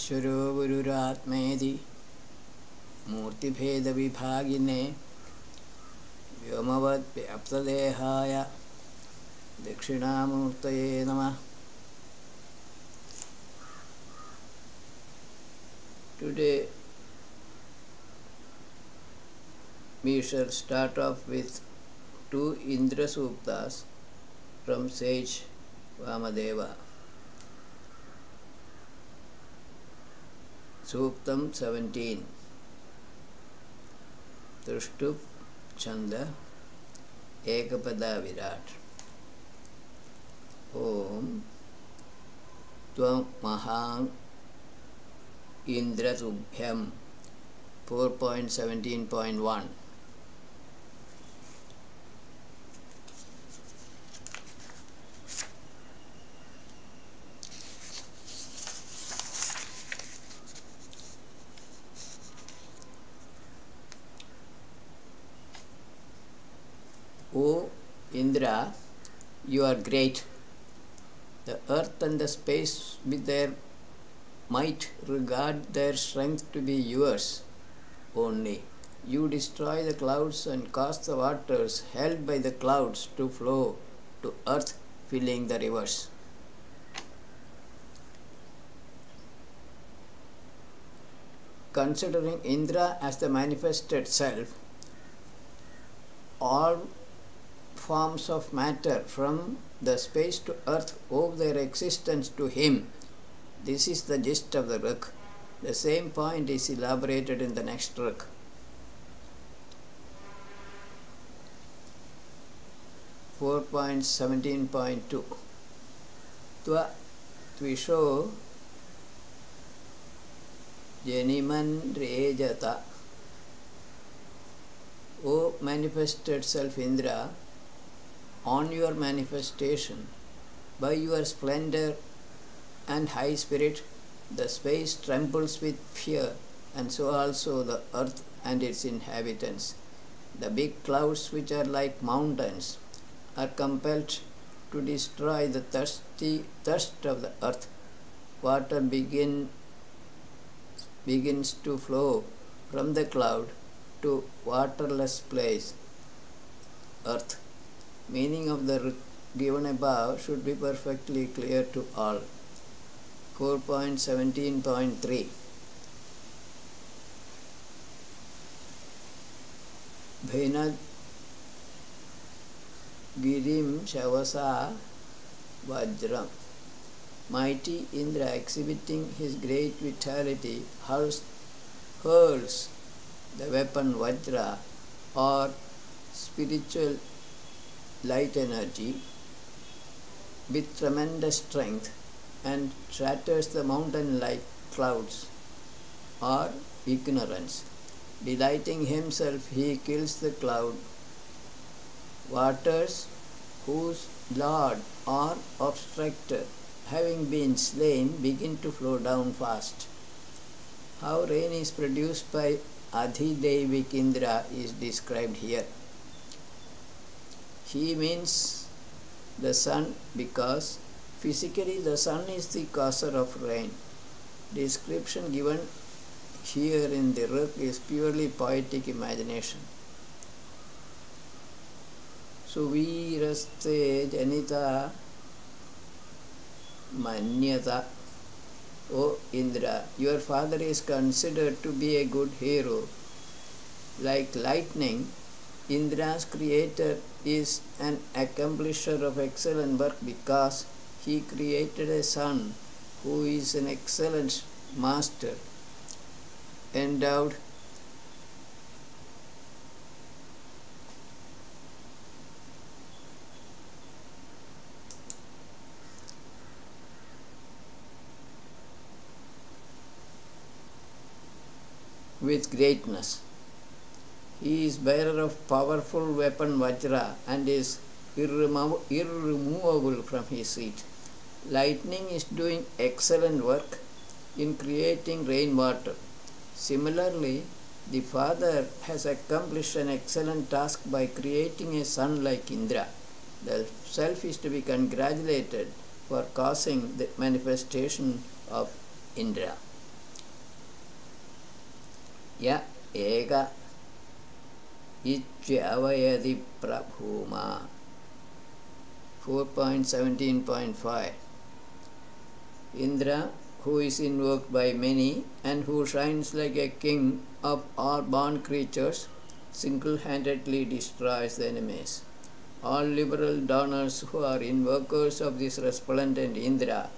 ईश्वरो गुरुरात्मेति मूर्तिभेदविभागिने व्योमवद्व्याप्तदेहाय दक्षिणामूर्तये नमः. Today we shall start off with two Indra Suktas from sage Vamadeva. Suktam 17. Trushtup Chanda Ekapada Virat. Om Tvam Mahang Indra Subhyam 4.17.1. O Indra, you are great. The earth and the space with their might regard their strength to be yours only. You destroy the clouds and cause the waters held by the clouds to flow to earth, filling the rivers. Considering Indra as the manifested self, all forms of matter from the space to earth owe their existence to him. This is the gist of the Rik. The same point is elaborated in the next Rik. (4.17.2) Tva Tvisho Jeniman Rejata. O manifested self Indra, on your manifestation, by your splendor and high spirit, the space trembles with fear, and so also the earth and its inhabitants. The big clouds, which are like mountains, are compelled to destroy the thirst of the earth. Water begins to flow from the cloud to waterless place, earth. Meaning of the given above should be perfectly clear to all. 4.17.3 Bhainad Girim Shavasa Vajram. Mighty Indra, exhibiting his great vitality, hurls the weapon Vajra, or spiritual light energy, with tremendous strength, and shatters the mountain like clouds, or ignorance. Delighting himself, he kills the cloud. Waters, whose lord or obstructor, having been slain, begin to flow down fast. How rain is produced by Adhidevik Indra is described here. He means the sun, because physically the sun is the causer of rain. Description given here in the Rik is purely poetic imagination. Suviraste Janita Manyata. O Indra, your father is considered to be a good hero. Like lightning, Indra's creator is an accomplisher of excellent work, because he created a son who is an excellent master, endowed with greatness. He is bearer of powerful weapon Vajra and is irremovable from his seat. Lightning is doing excellent work in creating rainwater. Similarly, the father has accomplished an excellent task by creating a son like Indra. The self is to be congratulated for causing the manifestation of Indra. ya eka ityavayadi prabhuma. 4.17.5 Indra, who is invoked by many and who shines like a king of all born creatures, single-handedly destroys the enemies. All liberal donors who are invokers of this resplendent Indra,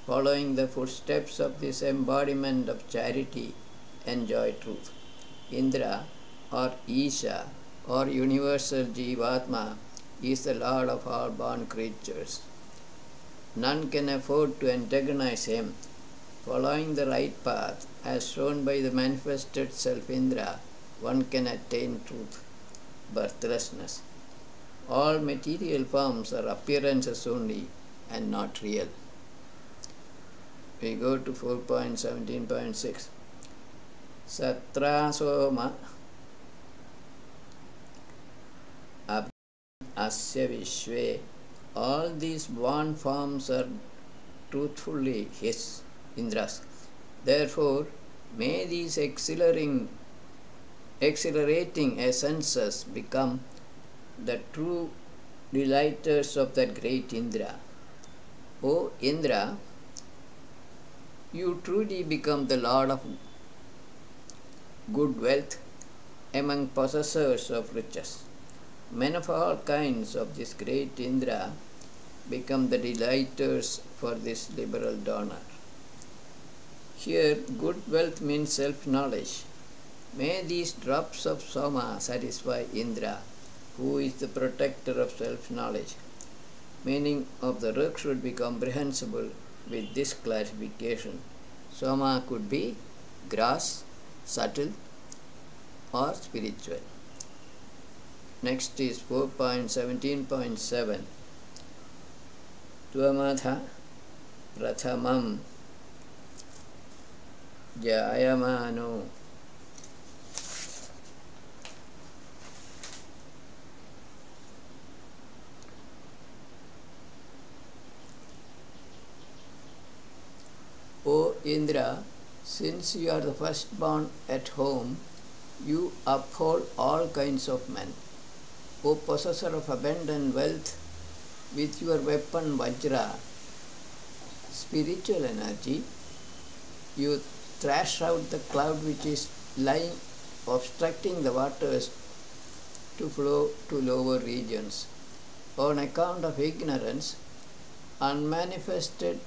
following the footsteps of this embodiment of charity, enjoy truth. Indra, or Isha, or universal Jivatma, is the Lord of all born creatures. None can afford to antagonize him. Following the right path, as shown by the manifested self Indra, one can attain truth, birthlessness. All material forms are appearances only and not real. We go to 4.17.6. Satra Soma Asya Vishve. All these born forms are truthfully his, Indra's. Therefore, may these exhilarating essences become the true delighters of that great Indra. O Indra, you truly become the Lord of good wealth among possessors of riches. Men of all kinds of this great Indra become the delighters for this liberal donor. Here, good wealth means self-knowledge. May these drops of Soma satisfy Indra, who is the protector of self-knowledge. Meaning of the work should be comprehensible with this clarification. Soma could be gross, subtle, or spiritual. Next is 4.17.7. Tvamatha prathamam jayamano. O Indra, since you are the firstborn at home, you uphold all kinds of men. O possessor of abundant wealth, with your weapon Vajra, spiritual energy, you thrash out the cloud which is lying, obstructing the waters to flow to lower regions. On account of ignorance, unmanifested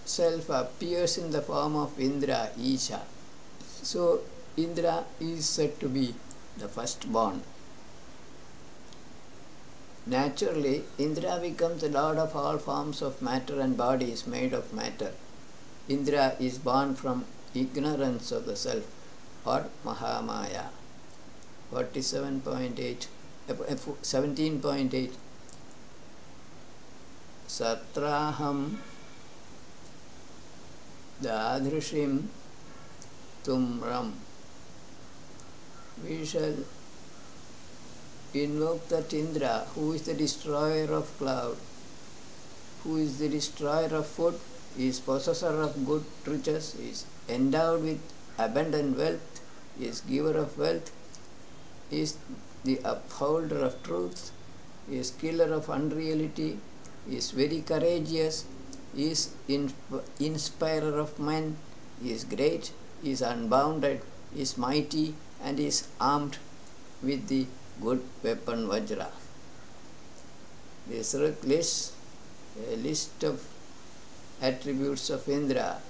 self appears in the form of Indra, Isha. So, Indra is said to be the firstborn. Naturally, Indra becomes the lord of all forms of matter and bodies made of matter. Indra is born from ignorance of the self, or Mahamaya. 17.8 Satraham Dadrishim Tumram. We shall invoke that Indra, who is the destroyer of cloud, who is the destroyer of food, is possessor of good riches, is endowed with abundant wealth, is giver of wealth, is the upholder of truth, is killer of unreality, is very courageous, is inspirer of men, is great, is unbounded, is mighty, and is armed with the good weapon Vajra. This lists a list of attributes of Indra,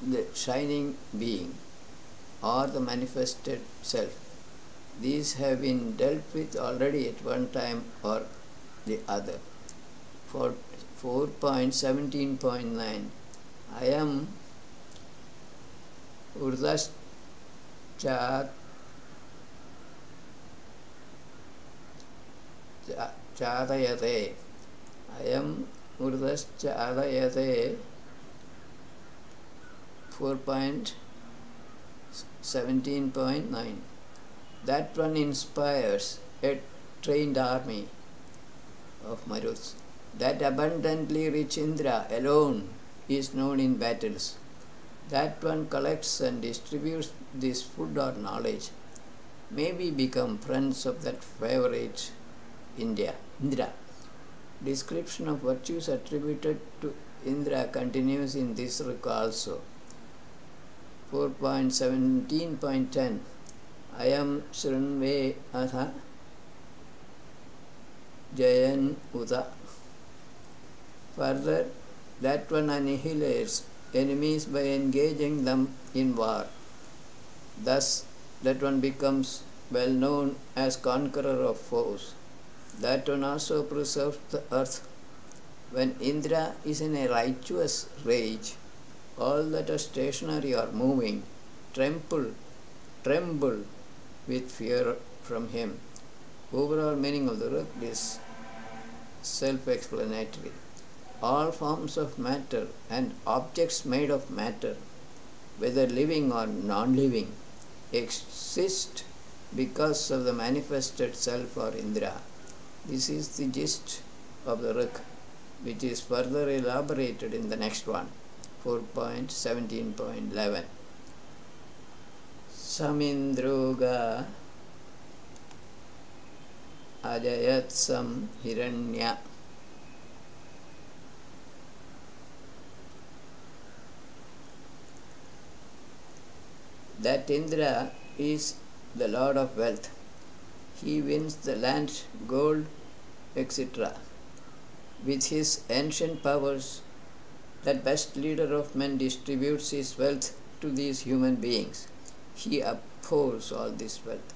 the shining being, or the manifested self. These have been dealt with already at one time or the other. For 4.17.9, I am Urdhaschat Chadayate. I am Urdhaschadayate. 4.17.9. That one inspires a trained army of Maruts. That abundantly rich Indra alone is known in battles. that one collects and distributes this food or knowledge, maybe become friends of that favorite Indra. Description of virtues attributed to Indra continues in this book also. 4.17.10 Ayam Srinve Atha Jayan Uda. Further, that one annihilates enemies by engaging them in war. Thus, that one becomes well known as conqueror of foes. That one also preserves the earth. When Indra is in a righteous rage, all that are stationary or moving tremble with fear from him. Overall meaning of the book is self-explanatory. All forms of matter and objects made of matter, whether living or non-living, exist because of the manifested self or Indra. This is the gist of the book, which is further elaborated in the next one, 4.17.11. Samindroga Ajayatsam Hiranya. That Indra is the Lord of wealth. He wins the land, gold, etc. With his ancient powers, that best leader of men distributes his wealth to these human beings. He abhors all this wealth.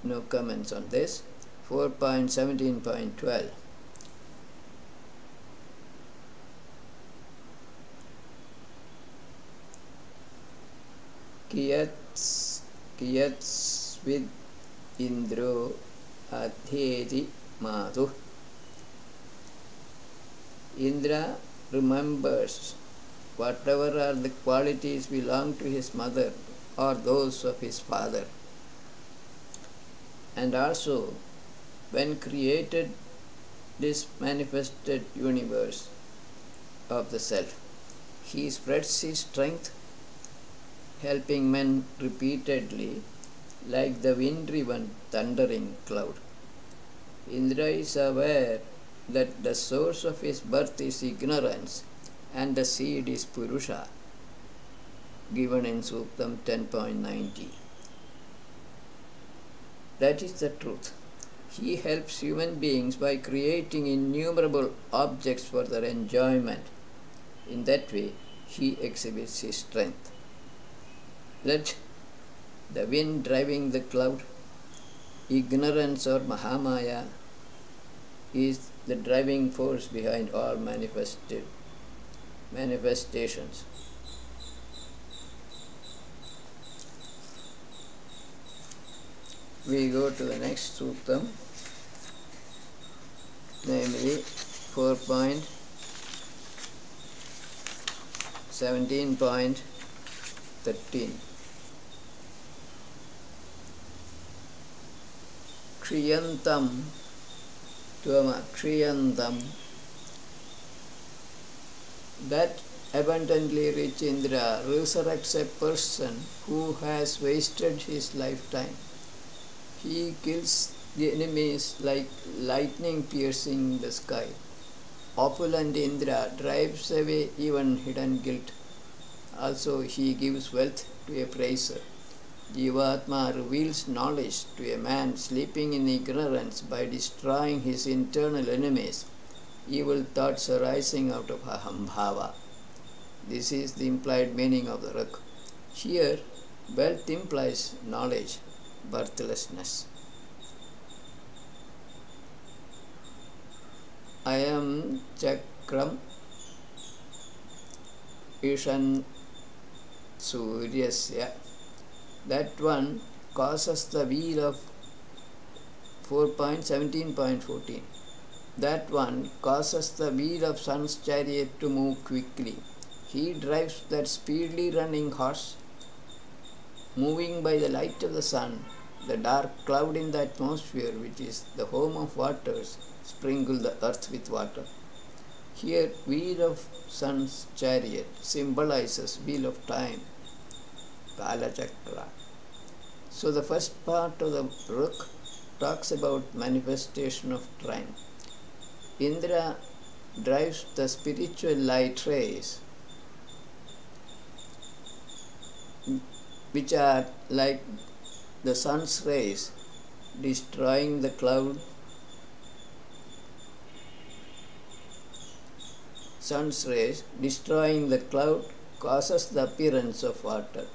No comments on this. 4.17.12. Kiyats with Indro Adheti Madhu. Indra remembers whatever are the qualities belong to his mother or those of his father. And also, when created this manifested universe of the self, he spreads his strength, helping men repeatedly like the wind-driven thundering cloud. Indra is aware that the source of his birth is ignorance and the seed is Purusha, given in Suktam 10.90. That is the truth. He helps human beings by creating innumerable objects for their enjoyment. In that way, he exhibits his strength. Let the wind driving the cloud, ignorance or Mahamaya, is the driving force behind all manifestations. We go to the next suttam, namely 4.17.13. Kriyantam Tvama Kriyantam. That abundantly rich Indra resurrects a person who has wasted his lifetime. He kills the enemies like lightning piercing the sky. Opulent Indra drives away even hidden guilt. Also, he gives wealth to a praiser. Jivatma reveals knowledge to a man sleeping in ignorance by destroying his internal enemies, evil thoughts arising out of ahambhava. This is the implied meaning of the book. Here, wealth implies knowledge, birthlessness. Ayam Chakram Ishan Suryasya. That one causes the wheel of 4.17.14. That one causes the wheel of sun's chariot to move quickly. He drives that speedily running horse, moving by the light of the sun. The dark cloud in the atmosphere, which is the home of waters, sprinkle the earth with water. Here, wheel of sun's chariot symbolizes wheel of time, Kalachakra. So the first part of the book talks about manifestation of time. Indra drives the spiritual light rays, which are like the sun's rays, destroying the cloud. Sun's rays destroying the cloud causes the appearance of water.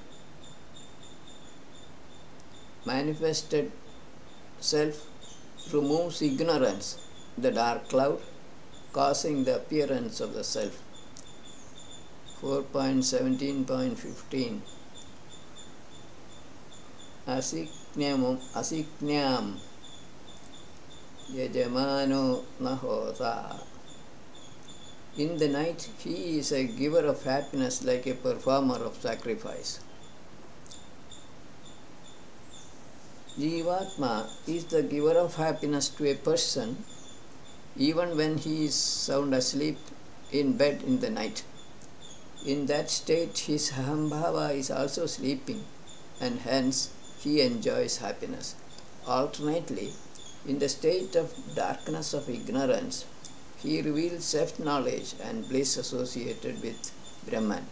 Manifested self removes ignorance, the dark cloud, causing the appearance of the self. 4.17.15 Asiknyam Yajamano Nahota. In the night, he is a giver of happiness like a performer of sacrifice. Jivatma is the giver of happiness to a person even when he is sound asleep in bed in the night. In that state, his ahambhava is also sleeping, and hence he enjoys happiness. Alternately, in the state of darkness of ignorance, he reveals self-knowledge and bliss associated with Brahman.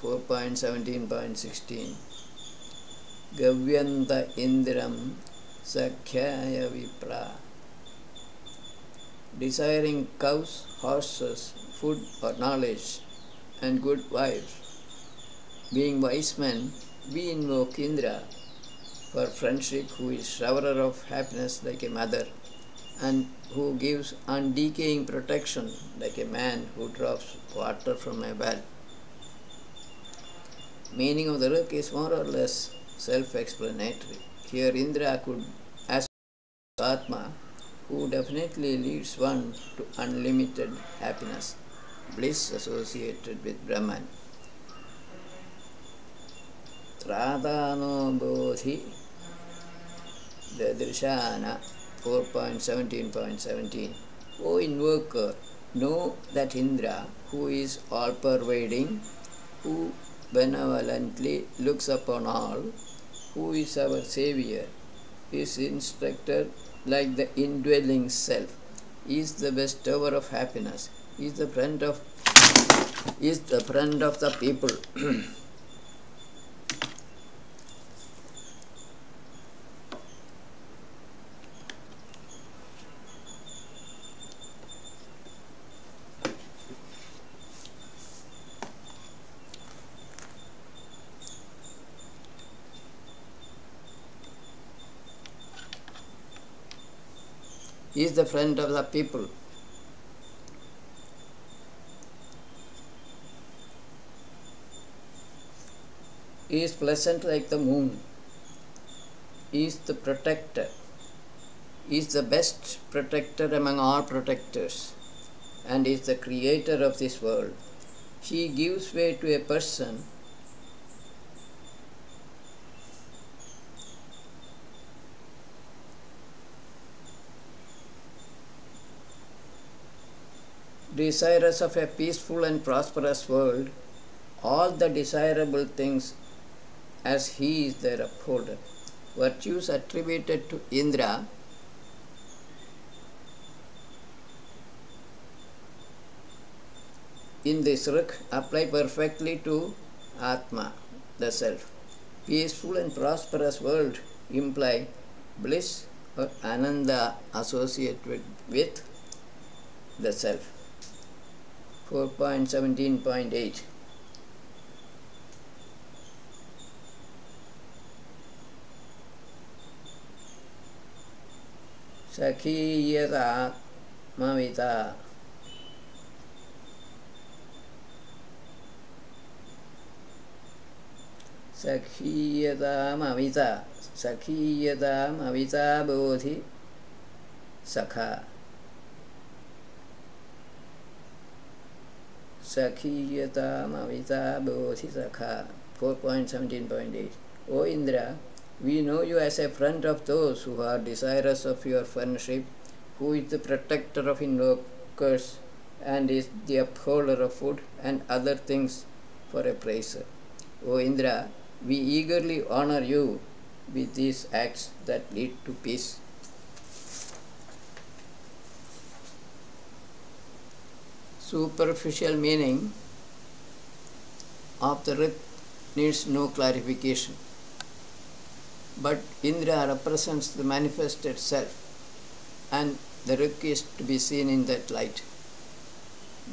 4.17.16 Gavyanta Indram Sakhyaya Vipra. Desiring cows, horses, food or knowledge, and good wives. Being wise men, we invoke Indra for friendship, who is showerer of happiness like a mother, and who gives undecaying protection like a man who drops water from a well. Meaning of the book is more or less self-explanatory. Here Indra could ask Atma, who definitely leads one to unlimited happiness, bliss associated with Brahman. Tradano Bodhi Dadrishana 4.17.17 O invoker, know that Indra, who is all-pervading, who benevolently looks upon all, who is our savior, is instructor like the indwelling self, is the bestower of happiness, is the friend of the people. He is the friend of the people. He is pleasant like the moon. He is the protector. He is the best protector among all protectors, and is the creator of this world. He gives way to a person desirous of a peaceful and prosperous world, all the desirable things, as he is their upholder. Virtues attributed to Indra in this book apply perfectly to Atma, the self. Peaceful and prosperous world imply bliss or ananda associated with the self. 4.17.8 Sakhiyata Mavita Sakhiyata Mavita Bodhi Sakha Sakhiyata Mavita Bodhi Sakha 4.17.8 O Indra, we know you as a friend of those who are desirous of your friendship, who is the protector of invokers, and is the upholder of food and other things for a praiser. O Indra, we eagerly honor you with these acts that lead to peace. Superficial meaning of the Rik needs no clarification. But Indra represents the manifested self, and the Rik is to be seen in that light.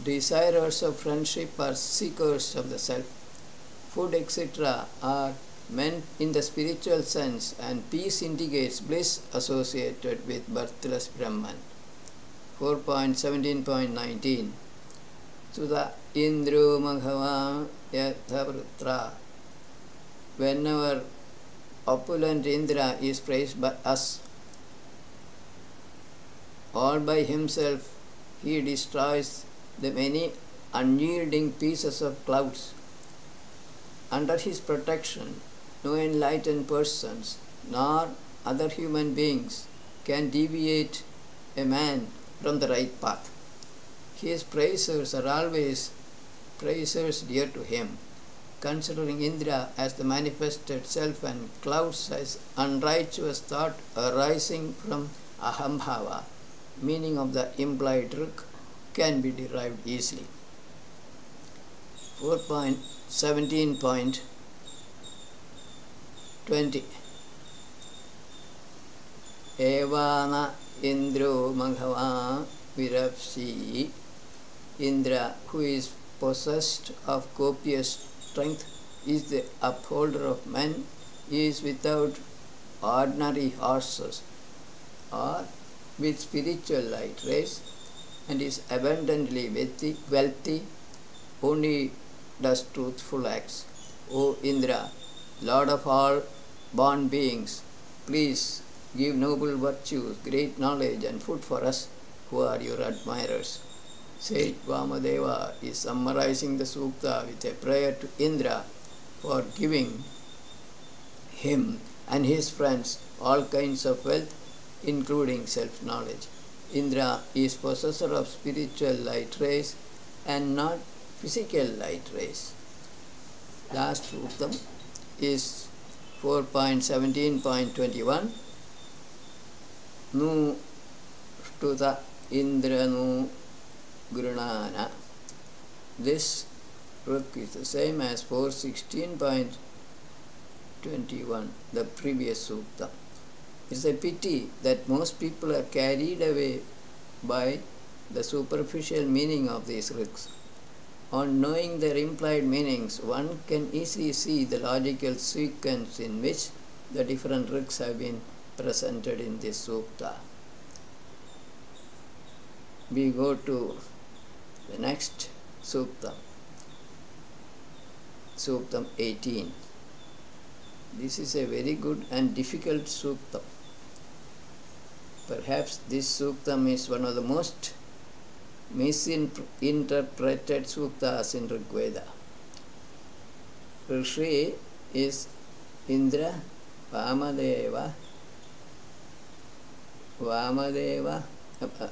Desirers of friendship are seekers of the self. Food, etc. are meant in the spiritual sense, and peace indicates bliss associated with birthless Brahman. 4.17.19 Sudha Indro Maghavan Yathavrutra. Whenever opulent Indra is praised by us, all by himself, he destroys the many unyielding pieces of clouds. Under his protection, no enlightened persons nor other human beings can deviate a man from the right path. His praisers are always praisers dear to him. Considering Indra as the manifested self and clouds as unrighteous thought arising from ahambhava, meaning of the implied Rik can be derived easily. 4.17.20 Evana Indro Maghava Virapsi. Indra, who is possessed of copious strength, is the upholder of men. He is without ordinary horses or with spiritual light rays, and is abundantly wealthy, only does truthful acts. O Indra, Lord of all born beings, please give noble virtues, great knowledge and food for us who are your admirers. Sage Vamadeva is summarizing the Sukta with a prayer to Indra for giving him and his friends all kinds of wealth, including self-knowledge. Indra is possessor of spiritual light rays and not physical light rays. Last Suktam is 4.17.21 Nu Shtuta Indra Nu Grunana. This Rik is the same as 4.16.21, the previous Sukta. It's a pity that most people are carried away by the superficial meaning of these Riks. On knowing their implied meanings, one can easily see the logical sequence in which the different Riks have been presented in this Sukta. We go to the next Suktam, Suktam 18. This is a very good and difficult Suktam. Perhaps this Suktam is one of the most misinterpreted Suktas in Rig Veda. Rishi is Indra, Vamadeva,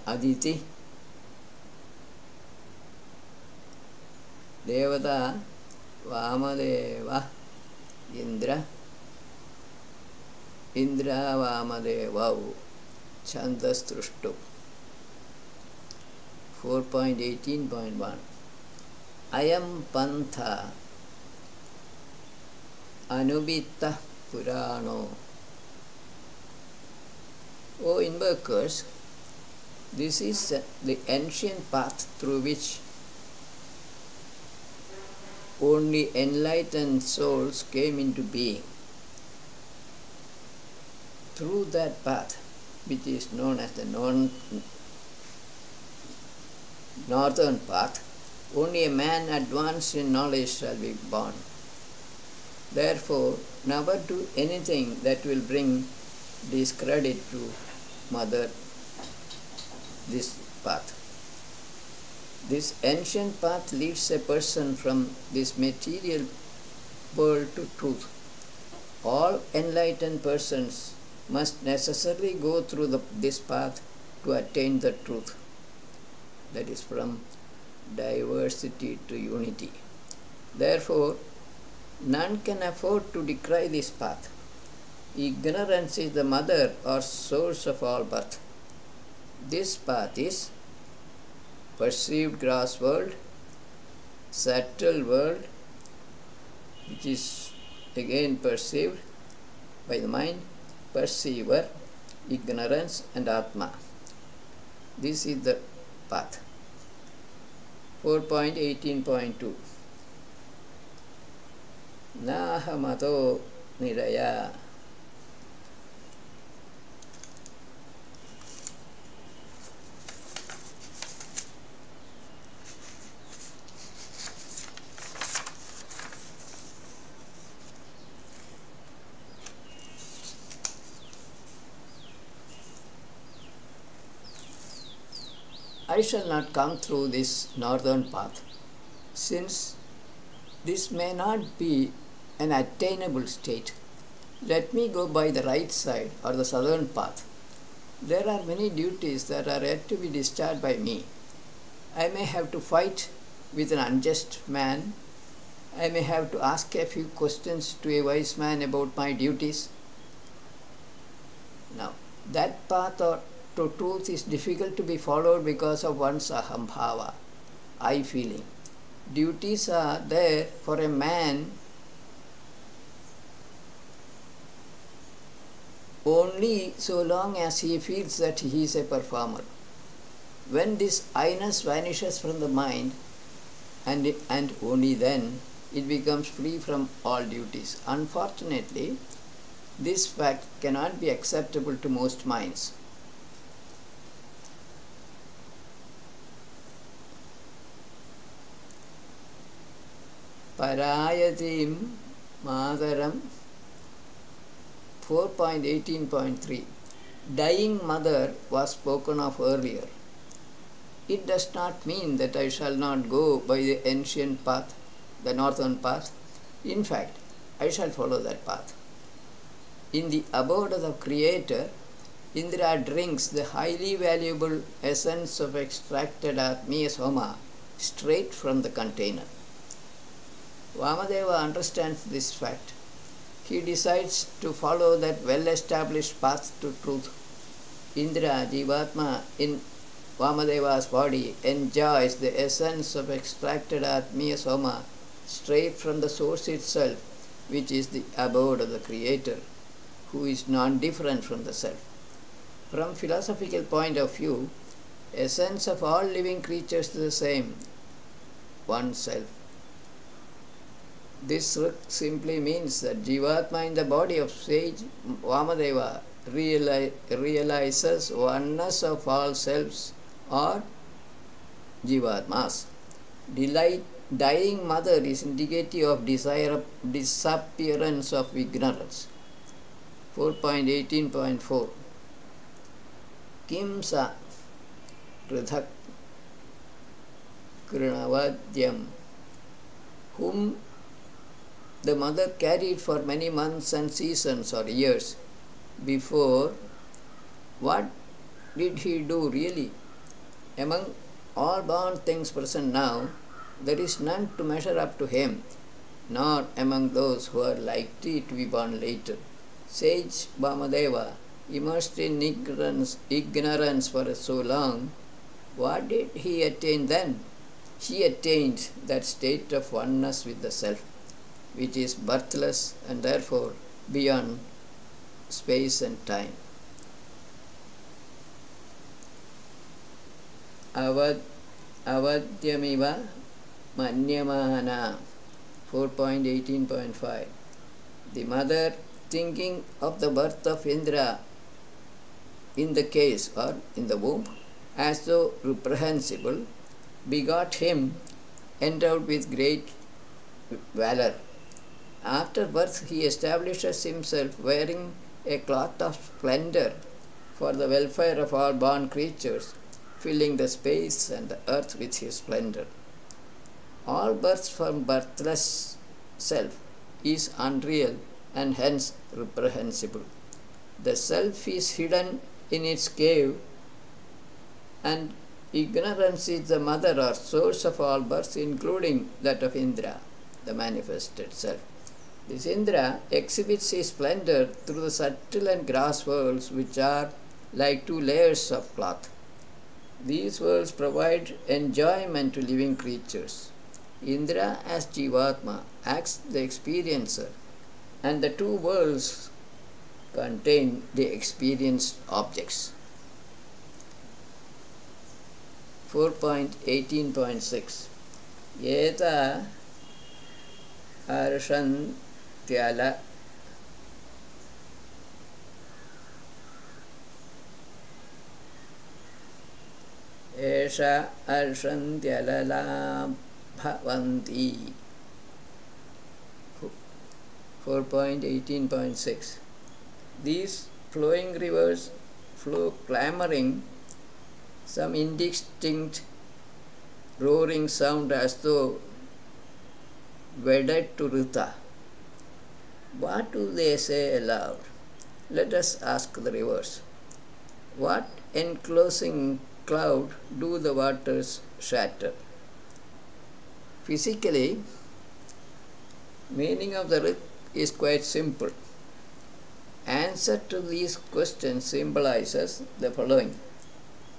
Aditi, Devata, Vamadeva, Indra, Vamadeva, Chandas Trushtu. 4.18.1 Ayam Pantha Anubita Purano. O invokers, this is the ancient path through which only enlightened souls came into being. Through that path, which is known as the northern path, only a man advanced in knowledge shall be born. Therefore, never do anything that will bring discredit to Mother this path. This ancient path leads a person from this material world to truth. All enlightened persons must necessarily go through this path to attain the truth. That is from diversity to unity. Therefore, none can afford to decry this path. Ignorance is the mother or source of all birth. This path is perceived gross world, subtle world, which is again perceived by the mind, perceiver, ignorance and Atma. This is the path. 4.18.2 Nahamato niraya. I shall not come through this northern path, since this may not be an attainable state. Let me go by the right side or the southern path. There are many duties that are yet to be discharged by me. I may have to fight with an unjust man. I may have to ask a few questions to a wise man about my duties. Now, that path to truth is difficult to be followed because of one's ahambhava, I feeling. Duties are there for a man only so long as he feels that he is a performer. When this I-ness vanishes from the mind, and only then it becomes free from all duties. Unfortunately, this fact cannot be acceptable to most minds. Parayatim Madaram 4.18.3 Dying mother was spoken of earlier. It does not mean that I shall not go by the ancient path, the northern path. In fact, I shall follow that path. In the abode of the Creator, Indra drinks the highly valuable essence of extracted Atmiya Soma straight from the container. Vamadeva understands this fact. He decides to follow that well-established path to truth. Indra, Jivatma, in Vamadeva's body enjoys the essence of extracted Atmiya Soma straight from the source itself, which is the abode of the Creator, who is non-different from the self. From philosophical point of view, essence of all living creatures is the same, one self. This simply means that Jivatma in the body of sage Vamadeva realizes oneness of all selves or Jivatmas. Dying mother is indicative of disappearance of ignorance. 4.18.4 Kimsa Pridhak Krinavadyam, whom the mother carried for many months and seasons or years before. What did he do really? Among all born things present now, there is none to measure up to him, nor among those who are likely to be born later. Sage Vamadeva, immersed in ignorance for so long, what did he attain then? He attained that state of oneness with the self, which is birthless and therefore beyond space and time. Avadyamiva Manyamana 4.18.5 The mother, thinking of the birth of Indra in the case or in the womb as though reprehensible, begot him endowed with great valor. After birth he establishes himself wearing a cloth of splendor for the welfare of all born creatures, filling the space and the earth with his splendor. All birth from birthless self is unreal and hence reprehensible. The self is hidden in its cave and Ignorance is the mother or source of all births, including that of Indra, the manifested self. This Indra exhibits his splendor through the subtle and gross worlds, which are like two layers of cloth. These worlds provide enjoyment to living creatures. Indra, as Jivatma, acts the experiencer, and the two worlds contain the experienced objects. 4.18.6 Yeta Arshantyala Esha Arshantyala Bhavanti. 4.18.6 These flowing rivers flow clamoring, some indistinct roaring sound as though wedded to Rita. What do they say aloud? Let us ask the rivers. What enclosing cloud do the waters shatter? Physically, meaning of the Rik is quite simple. Answer to these questions symbolizes the following.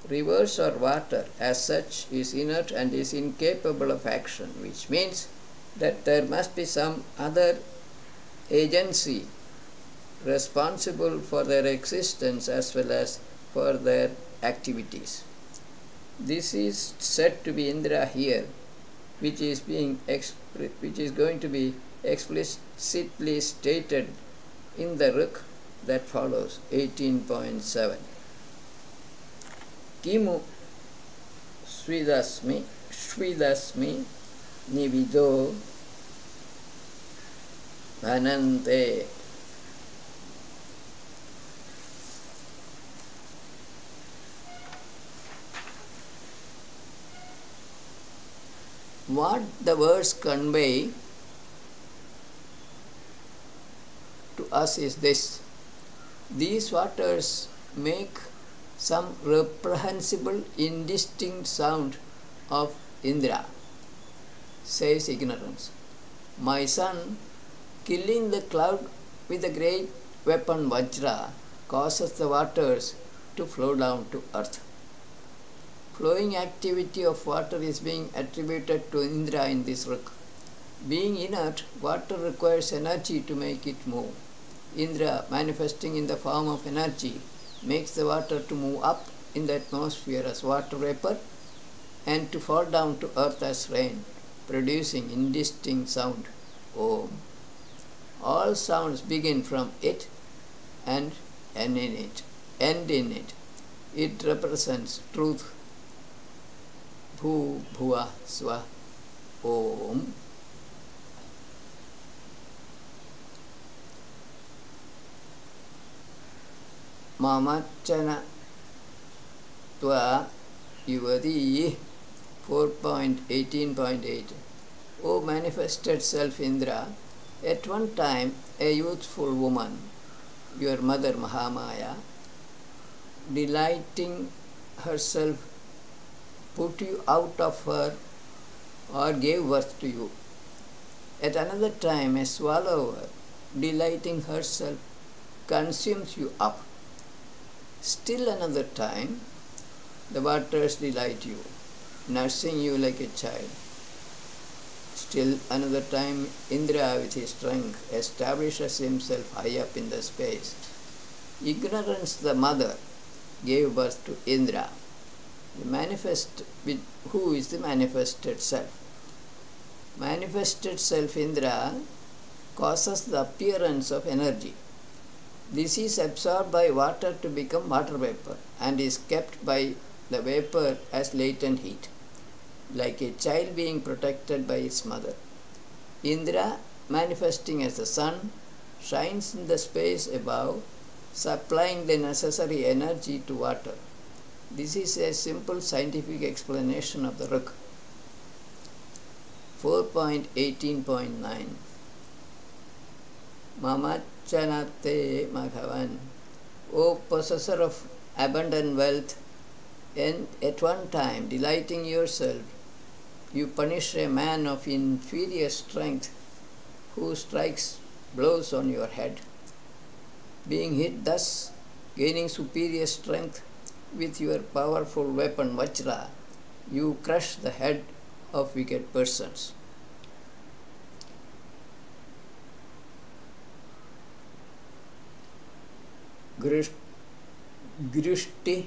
Rivers or water as such is inert and is incapable of action, which means that there must be some other agency responsible for their existence as well as for their activities. This is said to be Indra here, which is going to be explicitly stated in the Rik that follows, 18.7. Kimu Shvidasmi Nivido Bhanante. What the words convey to us is this: these waters make some reprehensible, indistinct sound of Indra, says ignorance. My son, killing the cloud with the great weapon Vajra, causes the waters to flow down to earth. Flowing activity of water is being attributed to Indra in this Rik. Being inert, water requires energy to make it move. Indra, manifesting in the form of energy, makes the water to move up in the atmosphere as water vapor and to fall down to earth as rain, producing indistinct sound, Om. All sounds begin from it and end in it. It represents truth. Bhu Bhuva Swa Om. Mamachana Tva Yuvadi. 4.18.8 O manifested self Indra, at one time a youthful woman, your mother Mahamaya, delighting herself, put you out of her or gave birth to you. At another time a swallower, delighting herself, consumes you up. Still another time the waters delight you, nursing you like a child. Still another time Indra with his strength establishes himself high up in the space. Ignorance, the mother, gave birth to Indra, who is the manifested self. Manifested self Indra causes the appearance of energy. This is absorbed by water to become water vapor and is kept by the vapor as latent heat, like a child being protected by its mother. Indra, manifesting as the sun, shines in the space above, supplying the necessary energy to water. This is a simple scientific explanation of the Rik. 4.18.9 Mamachanate Madhavan, O possessor of abundant wealth, And at one time, delighting yourself, you punish a man of inferior strength who strikes blows on your head. Being hit thus, gaining superior strength with your powerful weapon Vajra, you crush the head of wicked persons. Grishti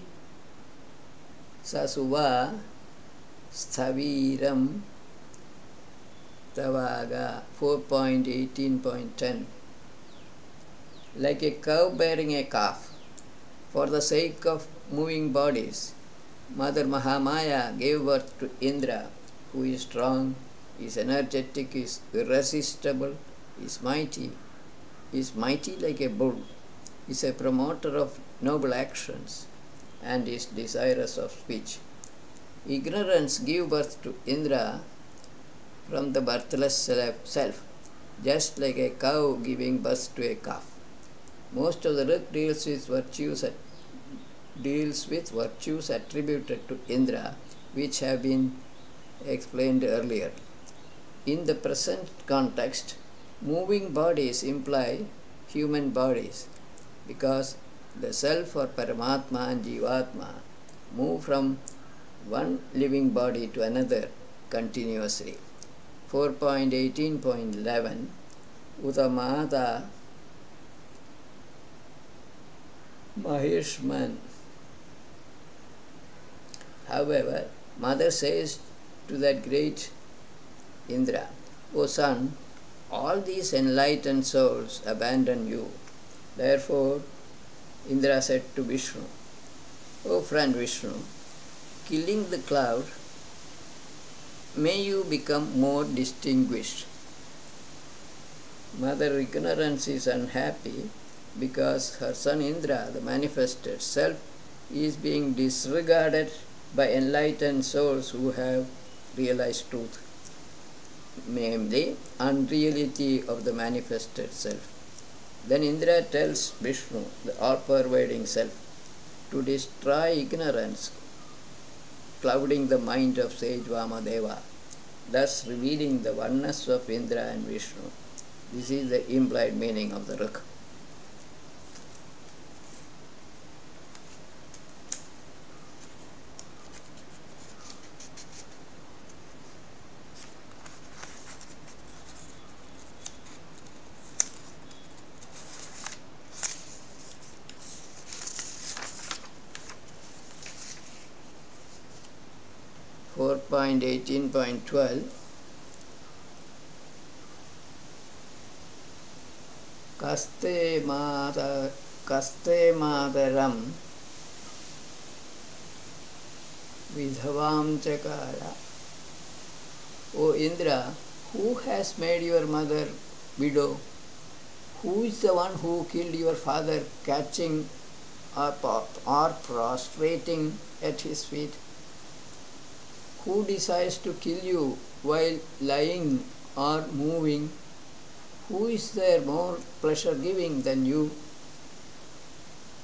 Sasuva Sthaviram Tavaga 4.18.10. Like a cow bearing a calf, for the sake of moving bodies, Mother Mahamaya gave birth to Indra, who is strong, is energetic, is irresistible, is mighty like a bull, is a promoter of noble actions, and is desirous of speech. Ignorance gave birth to Indra from the birthless self, just like a cow giving birth to a calf. Most of the Rig deals with virtues attributed to Indra, which have been explained earlier. In the present context, moving bodies imply human bodies, because the self or Paramatma and Jivatma move from one living body to another continuously. 4.18.11 Utamata Maheshman. However, Mother says to that great Indra, O son, all these enlightened souls abandon you. Therefore, Indra said to Vishnu, O friend Vishnu, killing the cloud, may you become more distinguished. Mother Ignorance is unhappy because her son Indra, the manifested self, is being disregarded by enlightened souls who have realized truth, namely unreality of the manifested self. Then Indra tells Vishnu, the all-pervading self, to destroy ignorance, clouding the mind of sage Vamadeva, thus revealing the oneness of Indra and Vishnu. This is the implied meaning of the Rig. 4.18.12 Kaste Madaram Vidhavam Chakara. O Indra, who has made your mother widow? Who is the one who killed your father, catching or prostrating at his feet? Who decides to kill you while lying or moving? Who is there more pleasure-giving than you?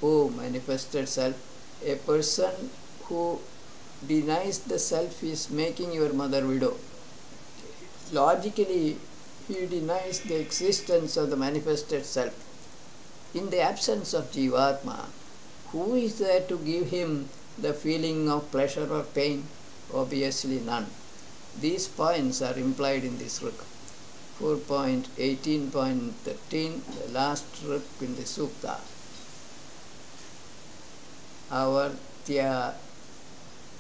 O manifested self, a person who denies the self is making your mother widow. Logically, he denies the existence of the manifested self. In the absence of Jivatma, who is there to give him the feeling of pleasure or pain? Obviously none. These points are implied in this Rig. 4.18.13, the last Rig in the Sukta. Avartya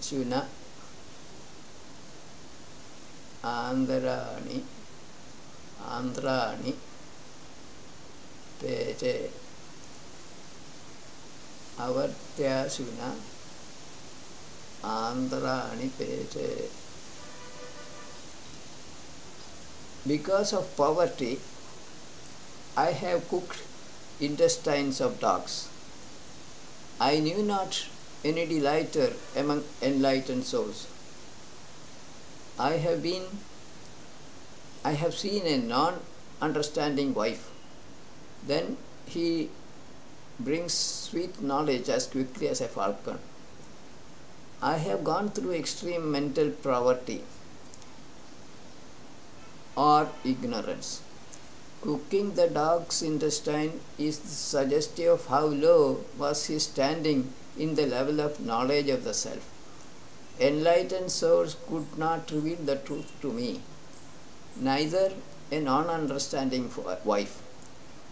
Shuna Andrani Peche. Avartya Shuna Andrani Peche. Because of poverty, I have cooked intestines of dogs. I knew not any delighter among enlightened souls. I have seen a non-understanding wife. Then he brings sweet knowledge as quickly as a falcon. I have gone through extreme mental poverty or ignorance. Cooking the dog's intestine is suggestive of how low was his standing in the level of knowledge of the self. Enlightened souls could not reveal the truth to me, neither a non-understanding wife.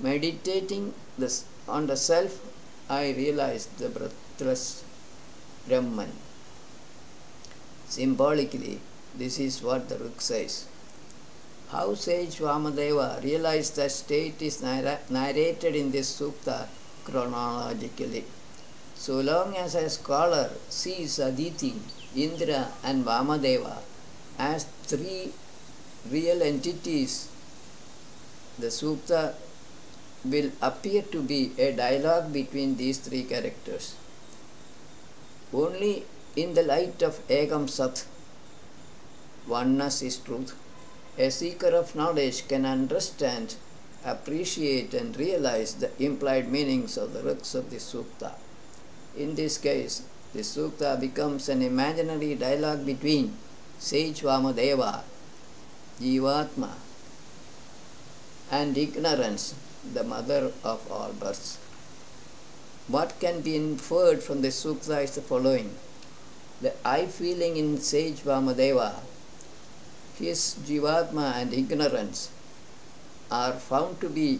Meditating on the self, I realized the breathless Brahman. Symbolically, this is what the Ruk says. How sage Vamadeva realized that state is narrated in this sukta chronologically. So long as a scholar sees Aditi, Indra and Vamadeva as three real entities, the sukta will appear to be a dialogue between these three characters. Only in the light of Ekam Sat, oneness is truth, a seeker of knowledge can understand, appreciate and realize the implied meanings of the ruks of the sukta. In this case, the sukta becomes an imaginary dialogue between sage Vamadeva, Jivatma, and ignorance, the mother of all births. What can be inferred from the sukta is the following. The I feeling in sage Vamadeva, his Jivatma and ignorance are found to be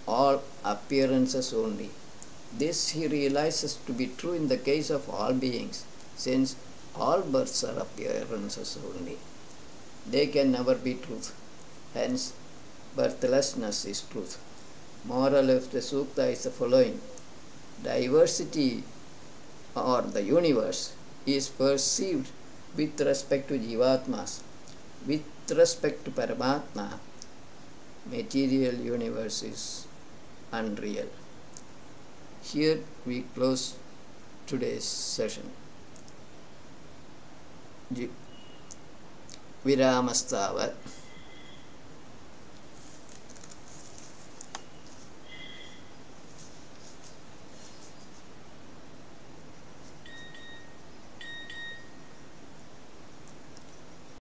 all appearances only. This he realizes to be true in the case of all beings, since all births are appearances only. They can never be truth. Hence, birthlessness is truth. Moral of the sukta is the following. Diversity or the universe is perceived with respect to Jivatmas. With respect to Paramatma, material universe is unreal. Here we close today's session. Viramastavat.